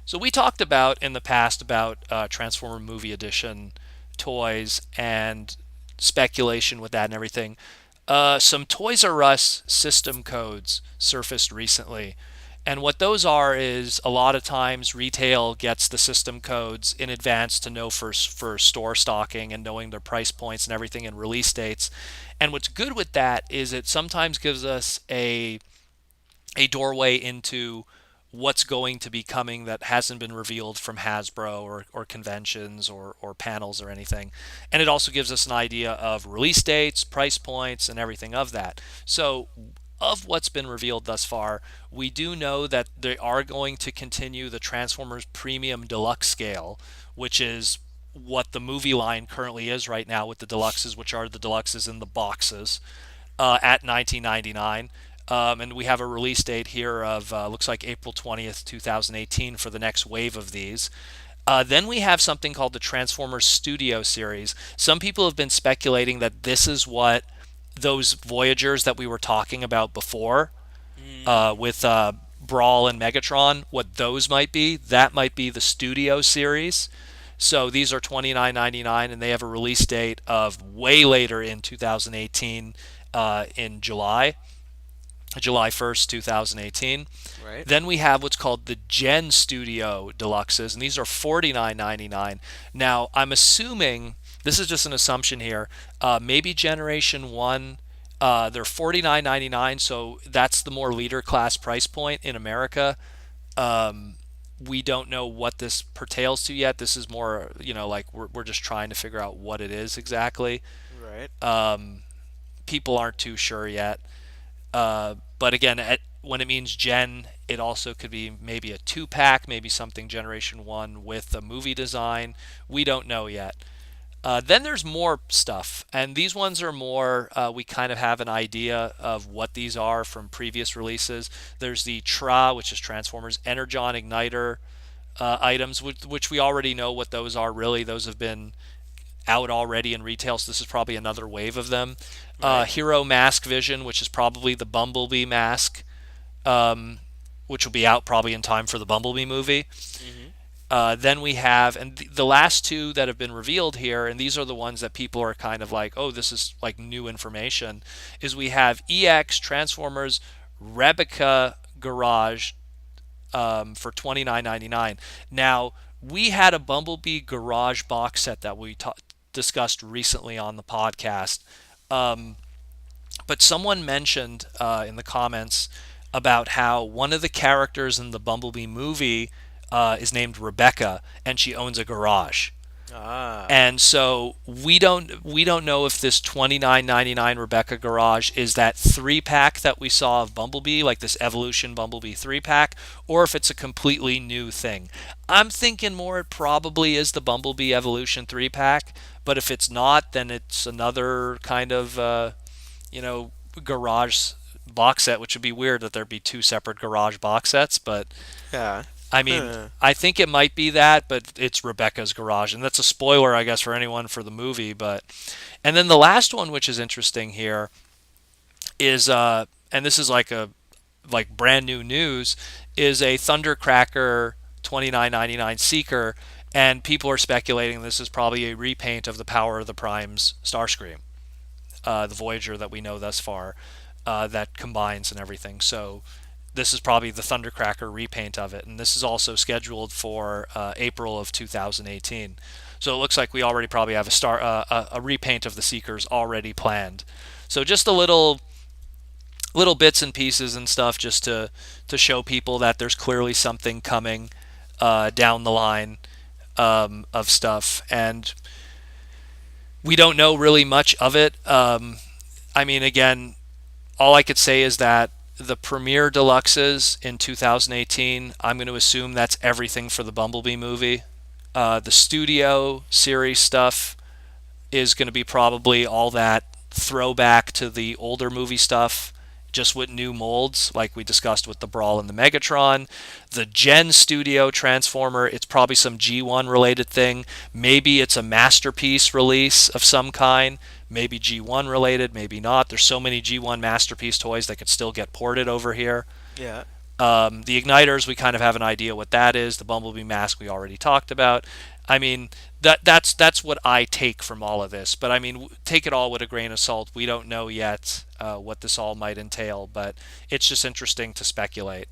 So we talked about in the past about Transformer Movie Edition toys and speculation with that and everything. Some Toys R Us system codes surfaced recently. And what those are is a lot of times retail gets the system codes in advance to know for store stocking and knowing their price points and everything and release dates. And what's good with that is it sometimes gives us a doorway into what's going to be coming that hasn't been revealed from Hasbro or conventions or panels or anything. And it also gives us an idea of release dates, price points, and everything of that. So, of what's been revealed thus far, we do know that they are going to continue the Transformers Premium Deluxe scale, which is what the movie line currently is right now with the deluxes, which are the deluxes in the boxes at 1999. And we have a release date here of looks like April 20th, 2018 for the next wave of these. Then we have something called the Transformers Studio Series. Some people have been speculating that this is what those Voyagers that we were talking about before Mm, with Brawl and Megatron, what those might be. That might be the Studio Series. So these are 29.99, and they have a release date of way later in 2018 in July 1st, 2018. right. Then we have what's called the Gen Studio Deluxes, and these are 49.99. Now, I'm assuming this is just an assumption here. Maybe Generation 1, they're 49.99, so that's the more leader class price point in America. Um, we don't know what this pertains to yet. This is more, like we're just trying to figure out what it is exactly. Right. People aren't too sure yet. But again, when it means Gen, it also could be maybe a two pack, maybe something Generation 1 with a movie design. We don't know yet. Then there's more stuff, and these ones are more, we kind of have an idea of what these are from previous releases. There's the TRA, which is Transformers Energon Igniter items, which we already know what those are really. Those have been out already in retail, so this is probably another wave of them. Right. Hero Mask Vision, which is probably the Bumblebee mask, which will be out probably in time for the Bumblebee movie. Mm-hmm. Then we have, and the last two that have been revealed here, and these are the ones that people are kind of like, oh, this is like new information, is we have EX Transformers Rebecca Garage for 29.99. Now, we had a Bumblebee Garage box set that we discussed recently on the podcast. Um, but someone mentioned in the comments about how one of the characters in the Bumblebee movie is named Rebecca, and she owns a garage. Ah. And so we don't know if this 29.99 Rebecca Garage is that 3 pack that we saw of Bumblebee, like this Evolution Bumblebee 3 pack, or if it's a completely new thing. I'm thinking more it probably is the Bumblebee Evolution 3 pack, but if it's not, then it's another kind of you know garage box set, which would be weird that there'd be two separate garage box sets, but Yeah. I mean, Huh. I think it might be that, but it's Rebecca's garage, and that's a spoiler, I guess, for anyone for the movie. But and then the last one, which is interesting here, is and this is like brand new news, is a Thundercracker 29.99 Seeker, and people are speculating this is probably a repaint of the Power of the Primes Starscream, the Voyager that we know thus far, that combines and everything. So this is probably the Thundercracker repaint of it, and this is also scheduled for April of 2018. So it looks like we already probably have a repaint of the Seekers already planned. So just a little bits and pieces and stuff just to show people that there's clearly something coming down the line of stuff, and we don't know really much of it. I mean, again, all I could say is that the premiere deluxes in 2018, I'm going to assume that's everything for the Bumblebee movie. The studio series stuff is going to be probably all that throwback to the older movie stuff, just with new molds, like we discussed with the Brawl and the Megatron. The Gen Studio Transformer, it's probably some G1 related thing. Maybe it's a masterpiece release of some kind. Maybe G1 related, maybe not. There's so many G1 masterpiece toys that could still get ported over here. Yeah. The igniters, we kind of have an idea what that is. The bumblebee mask we already talked about. I mean, that's what I take from all of this. But I mean, take it all with a grain of salt. We don't know yet what this all might entail, but it's just interesting to speculate.